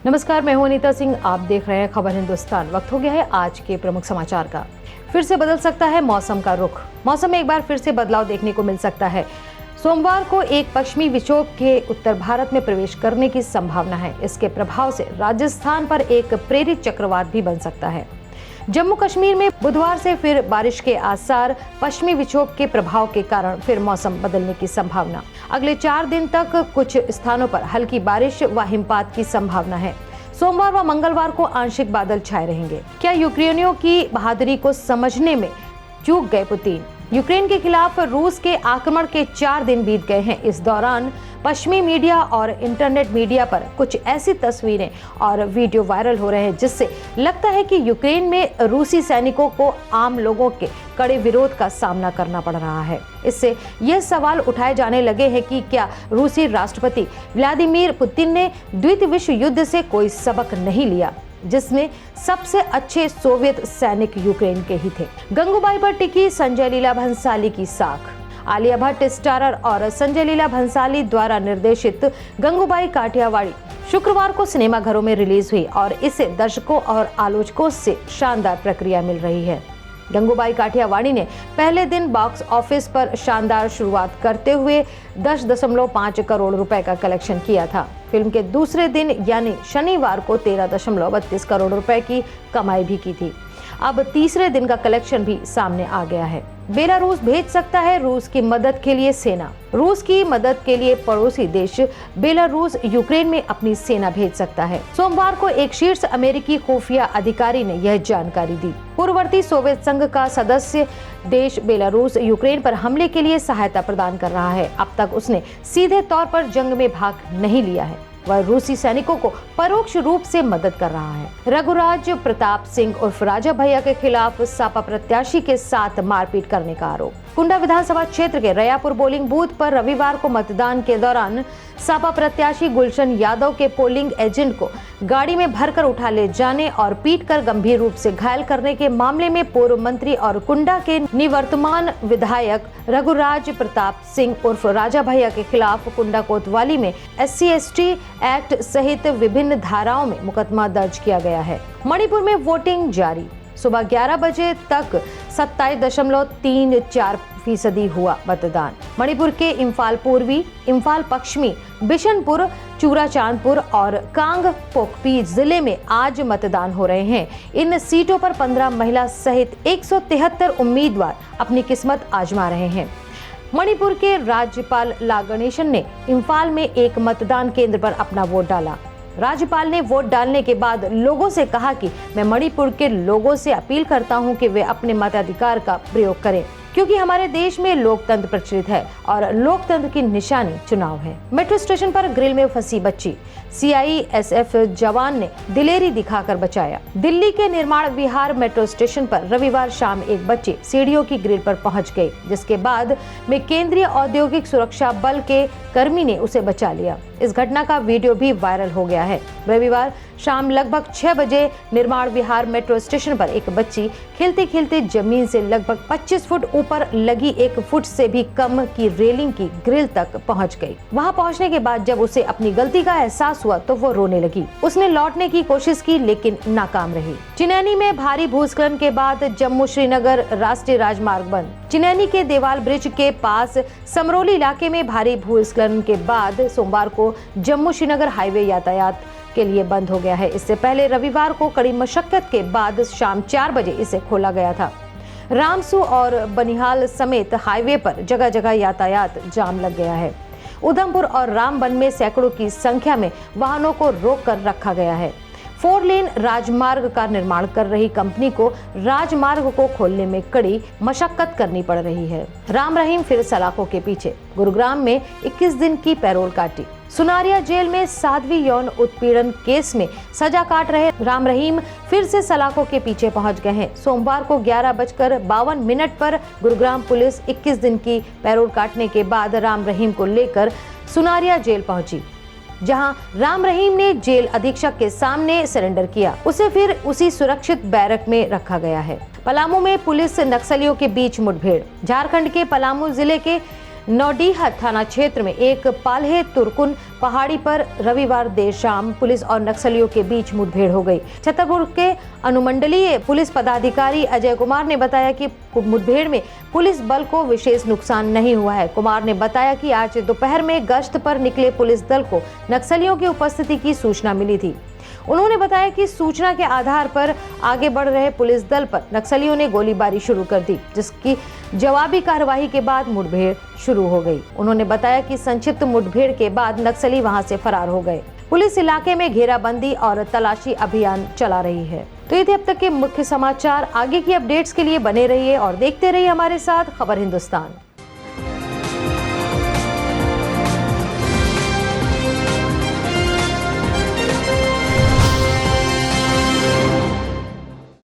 नमस्कार, मैं हूं अनीता सिंह। आप देख रहे हैं खबर हिंदुस्तान। वक्त हो गया है आज के प्रमुख समाचार का। फिर से बदल सकता है मौसम का रुख। मौसम में एक बार फिर से बदलाव देखने को मिल सकता है। सोमवार को एक पश्चिमी विक्षोभ के उत्तर भारत में प्रवेश करने की संभावना है। इसके प्रभाव से राजस्थान पर एक प्रेरित चक्रवात भी बन सकता है। जम्मू कश्मीर में बुधवार से फिर बारिश के आसार। पश्चिमी विक्षोभ के प्रभाव के कारण फिर मौसम बदलने की संभावना। अगले 4 दिन तक कुछ स्थानों पर हल्की बारिश व हिमपात की संभावना है। सोमवार व मंगलवार को आंशिक बादल छाए रहेंगे। क्या यूक्रेनियों की बहादुरी को समझने में चूक गए पुतिन? यूक्रेन के खिलाफ रूस के आक्रमण के 4 दिन बीत गए हैं। इस दौरान पश्चिमी मीडिया और इंटरनेट मीडिया पर कुछ ऐसी तस्वीरें और वीडियो वायरल हो रहे हैं जिससे लगता है कि यूक्रेन में रूसी सैनिकों को आम लोगों के कड़े विरोध का सामना करना पड़ रहा है। इससे यह सवाल उठाए जाने लगे हैं कि क्या रूसी राष्ट्रपति व्लादिमीर पुतिन ने द्वितीय विश्व युद्ध से कोई सबक नहीं लिया, जिसमें सबसे अच्छे सोवियत सैनिक यूक्रेन के ही थे। गंगूबाई पर टिकी संजय लीला भंसाली की साख। आलिया भट्ट स्टारर और संजय लीला भंसाली द्वारा निर्देशित गंगूबाई काठियावाड़ी शुक्रवार को सिनेमाघरों में रिलीज हुई और इसे दर्शकों और आलोचकों से शानदार प्रतिक्रिया मिल रही है। गंगूबाई काठियावाड़ी ने पहले दिन बॉक्स ऑफिस पर शानदार शुरुआत करते हुए 10.5 करोड़ रुपए का कलेक्शन किया था। फिल्म के दूसरे दिन यानी शनिवार को 13.32 करोड़ रुपए की कमाई भी की थी। अब तीसरे दिन का कलेक्शन भी सामने आ गया है। बेलारूस भेज सकता है रूस की मदद के लिए सेना। रूस की मदद के लिए पड़ोसी देश बेलारूस यूक्रेन में अपनी सेना भेज सकता है। सोमवार को एक शीर्ष अमेरिकी खुफिया अधिकारी ने यह जानकारी दी। पूर्ववर्ती सोवियत संघ का सदस्य देश बेलारूस यूक्रेन पर हमले के लिए सहायता प्रदान कर रहा है। अब तक उसने सीधे तौर पर जंग में भाग नहीं लिया है। वह रूसी सैनिकों को परोक्ष रूप से मदद कर रहा है। रघुराज प्रताप सिंह उर्फ राजा भैया के खिलाफ सपा प्रत्याशी के साथ मारपीट करने का आरोप। कुंडा विधानसभा क्षेत्र के रयापुर पोलिंग बूथ पर रविवार को मतदान के दौरान सपा प्रत्याशी गुलशन यादव के पोलिंग एजेंट को गाड़ी में भरकर उठा ले जाने और पीटकर गंभीर रूप से घायल करने के मामले में पूर्व मंत्री और कुंडा के निवर्तमान विधायक रघुराज प्रताप सिंह उर्फ राजा भैया के खिलाफ कुंडा कोतवाली में SC/ST एक्ट सहित विभिन्न धाराओं में मुकदमा दर्ज किया गया है। मणिपुर में वोटिंग जारी। सुबह 11 बजे तक 27.34% हुआ मतदान। मणिपुर के इम्फाल पूर्वी, इम्फाल पश्चिमी, बिशनपुर, चूराचांदपुर और कांग पोकपी जिले में आज मतदान हो रहे हैं। इन सीटों पर 15 महिला सहित 173 उम्मीदवार अपनी किस्मत आजमा रहे हैं। मणिपुर के राज्यपाल ला गणेशन ने इम्फाल में एक मतदान केंद्र पर अपना वोट डाला। राज्यपाल ने वोट डालने के बाद लोगों से कहा कि मैं मणिपुर के लोगों से अपील करता हूं कि वे अपने मताधिकार का प्रयोग करें, क्योंकि हमारे देश में लोकतंत्र प्रचलित है और लोकतंत्र की निशानी चुनाव है। मेट्रो स्टेशन पर ग्रिल में फंसी बच्ची CISF जवान ने दिलेरी दिखाकर बचाया। दिल्ली के निर्माण विहार मेट्रो स्टेशन पर रविवार शाम एक बच्ची सीढ़ियों की ग्रिल पर पहुंच गई, जिसके बाद में केंद्रीय औद्योगिक सुरक्षा बल के कर्मी ने उसे बचा लिया। इस घटना का वीडियो भी वायरल हो गया है। रविवार शाम लगभग 6 बजे निर्माण विहार मेट्रो स्टेशन पर एक बच्ची खेलते खेलते जमीन से लगभग 25 फुट ऊपर लगी 1 फुट से भी कम की रेलिंग की ग्रिल तक पहुंच गई। वहां पहुंचने के बाद जब उसे अपनी गलती का एहसास हुआ तो वो रोने लगी। उसने लौटने की कोशिश की लेकिन नाकाम रही। चिनैनी में भारी भूस्खलन के बाद जम्मू श्रीनगर राष्ट्रीय राजमार्ग बंद। चिनैनी के देवाल ब्रिज के पास समरोली इलाके में भारी भूस्खलन के बाद सोमवार को जम्मू श्रीनगर हाईवे यातायात के लिए बंद हो गया है। इससे पहले रविवार को कड़ी मशक्कत के बाद शाम 4 बजे इसे खोला गया था। रामसू और बनिहाल समेत हाईवे पर जगह जगह यातायात जाम लग गया है। उधमपुर और रामबन में सैकड़ों की संख्या में वाहनों को रोक कर रखा गया है। 4 लेन राजमार्ग का निर्माण कर रही कंपनी को राजमार्ग को खोलने में कड़ी मशक्कत करनी पड़ रही है। राम रहीम फिर सलाखों के पीछे। गुरुग्राम में 21 दिन की पैरोल काटी। सुनारिया जेल में साध्वी यौन उत्पीड़न केस में सजा काट रहे राम रहीम फिर से सलाखों के पीछे पहुंच गए हैं। सोमवार को 11:52 पर गुरुग्राम पुलिस 21 दिन की पैरोल काटने के बाद राम रहीम को लेकर सुनारिया जेल पहुंची, जहां राम रहीम ने जेल अधीक्षक के सामने सरेंडर किया। उसे फिर उसी सुरक्षित बैरक में रखा गया है। पलामू में पुलिस नक्सलियों के बीच मुठभेड़। झारखंड के पलामू जिले के नौडीहा थाना क्षेत्र में एक पाल्हे तुर्कुन पहाड़ी पर रविवार देर शाम पुलिस और नक्सलियों के बीच मुठभेड़ हो गई। छतरपुर के अनुमंडलीय पुलिस पदाधिकारी अजय कुमार ने बताया कि मुठभेड़ में पुलिस बल को विशेष नुकसान नहीं हुआ है। कुमार ने बताया कि आज दोपहर में गश्त पर निकले पुलिस दल को नक्सलियों की उपस्थिति की सूचना मिली थी। उन्होंने बताया कि सूचना के आधार पर आगे बढ़ रहे पुलिस दल पर नक्सलियों ने गोलीबारी शुरू कर दी, जिसकी जवाबी कार्रवाई के बाद मुठभेड़ शुरू हो गई। उन्होंने बताया कि संक्षिप्त मुठभेड़ के बाद नक्सली वहां से फरार हो गए। पुलिस इलाके में घेराबंदी और तलाशी अभियान चला रही है। तो ये थे अब तक के मुख्य समाचार। आगे की अपडेट्स के लिए बने रहिए और देखते रहिए हमारे साथ खबर हिंदुस्तान।